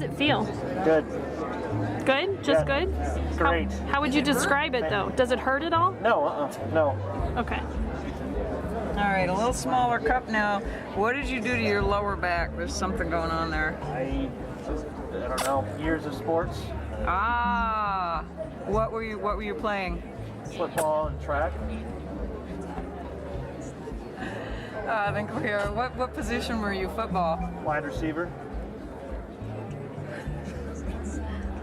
it feel? Good. Good? Just good? Great. How would you describe it though? Does it hurt at all? No, no. Okay. All right, a little smaller cup now. What did you do to your lower back? There's something going on there. I don't know. Years of sports. Ah, what were you playing? Football and track. I think we're here. What position were you? Football? Wide receiver.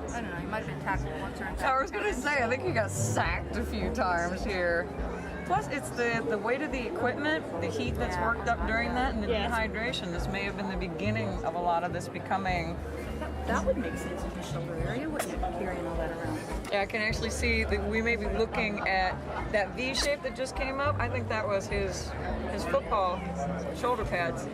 I don't know, you might have been tackled once or I was gonna say, I think you got sacked a few times here. Plus, it's the weight of the equipment, the heat that's worked up during that, and the dehydration. This may have been the beginning of a lot of this becoming. That would make sense in the shoulder area, wouldn't it, carrying all that around? Yeah, I can actually see that we may be looking at that V shape that just came up. I think that was his football shoulder pads.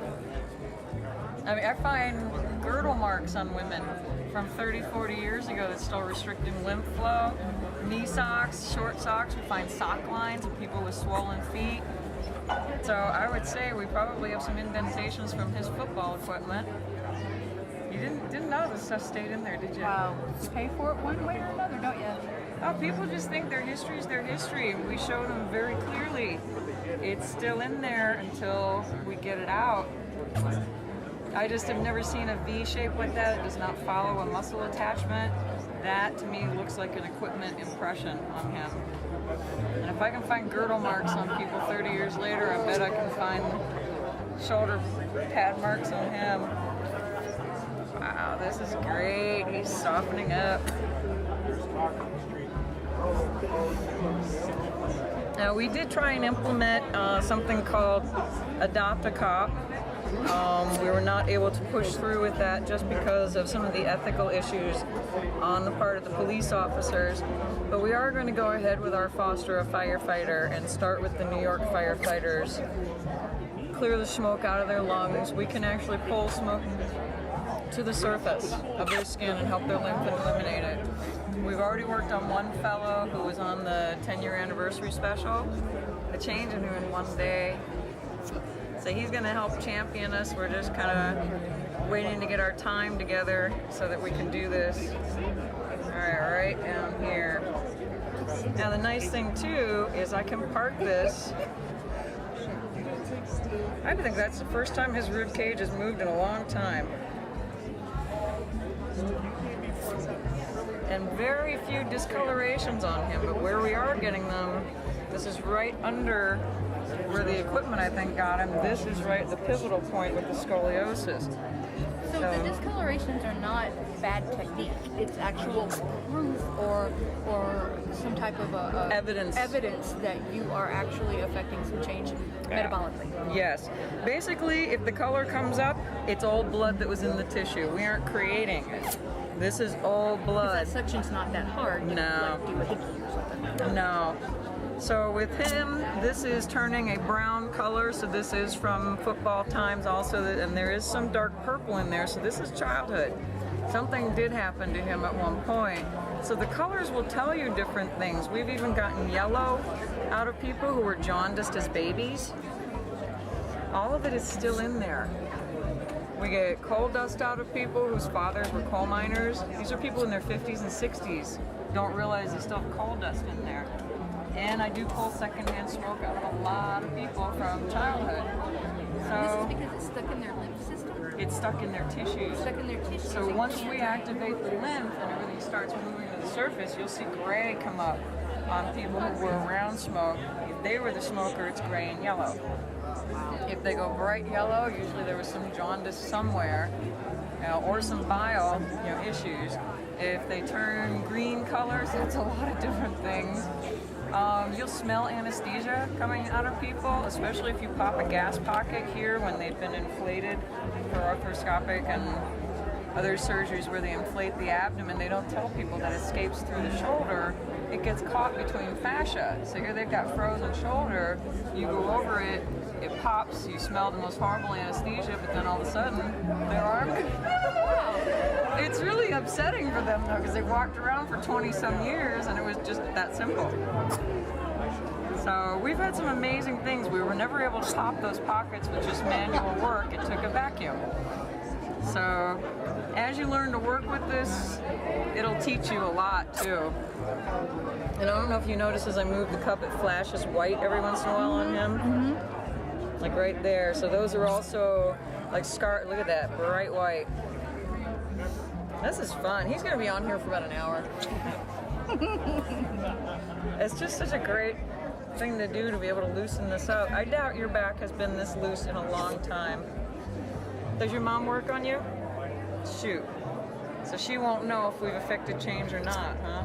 I mean, I find girdle marks on women from 30, 40 years ago that's still restricting lymph flow. Knee socks, short socks, we find sock lines of people with swollen feet. So I would say we probably have some indentations from his football equipment. You didn't know this stuff stayed in there, did you? Wow, you pay for it one way or another, don't you? Oh, people just think their history is their history. We show them very clearly. It's still in there until we get it out. I just have never seen a V shape like that. It does not follow a muscle attachment. That to me looks like an equipment impression on him. And if I can find girdle marks on people 30 years later, I bet I can find shoulder pad marks on him. Wow, this is great. He's softening up. Now we did try and implement something called Adopt a Cop. We were not able to push through with that just because of some of the ethical issues on the part of the police officers. But we are going to go ahead with our Foster a Firefighter and start with the New York firefighters. Clear the smoke out of their lungs. We can actually pull smoke to the surface of their skin and help their lymph and eliminate it. We've already worked on one fellow who was on the 10-year anniversary special. I changed him in one day. So he's going to help champion us. We're just kind of waiting to get our time together so that we can do this. All right, right down here. Now the nice thing too is I can park this. I think that's the first time his rib cage has moved in a long time. And very few discolorations on him, but where we are getting them, this is right under where the equipment I think got him. This is right at the pivotal point with the scoliosis. So the discolorations are not bad technique. It's actual proof or some type of evidence that you are actually affecting some change metabolically. Yes. Basically, if the color comes up, it's old blood that was in the tissue. We aren't creating it. This is old blood. That suction's not that hard. You No. do a hickey or something. No. So with him, this is turning a brown color, so this is from football times also, and there is some dark purple in there, so this is childhood. Something did happen to him at one point. So the colors will tell you different things. We've even gotten yellow out of people who were jaundiced as babies. All of it is still in there. We get coal dust out of people whose fathers were coal miners. These are people in their 50s and 60s. Don't realize they still have coal dust in there. And I do pull secondhand smoke out of a lot of people from childhood. So This is because it's stuck in their lymph system? it's stuck in their tissues. Stuck in their tissues. So you once can't- we activate the lymph and everything starts moving to the surface, you'll see gray come up on people who were around smoke. If they were the smoker, it's gray and yellow. If they go bright yellow, usually there was some jaundice somewhere, or some bile, issues. If they turn green colors, it's a lot of different things. You'll smell anesthesia coming out of people, especially if you pop a gas pocket here when they've been inflated for arthroscopic and other surgeries where they inflate the abdomen. They don't tell people that it escapes through the shoulder. It gets caught between fascia. So here they've got frozen shoulder. You go over it, it pops, you smell the most horrible anesthesia, but then all of a sudden, their arm... It's really upsetting for them though, because they walked around for 20 some years and it was just that simple. So we've had some amazing things. We were never able to pop those pockets with just manual work. It took a vacuum. So as you learn to work with this, it'll teach you a lot too. And I don't know if you notice as I move the cup, it flashes white every once in a while on him. Like right there. So those are also like scar. Look at that, bright white. This is fun. He's gonna be on here for about an hour. It's just such a great thing to do to be able to loosen this up. I doubt your back has been this loose in a long time. Does your mom work on you? Shoot. So she won't know if we've affected change or not, huh?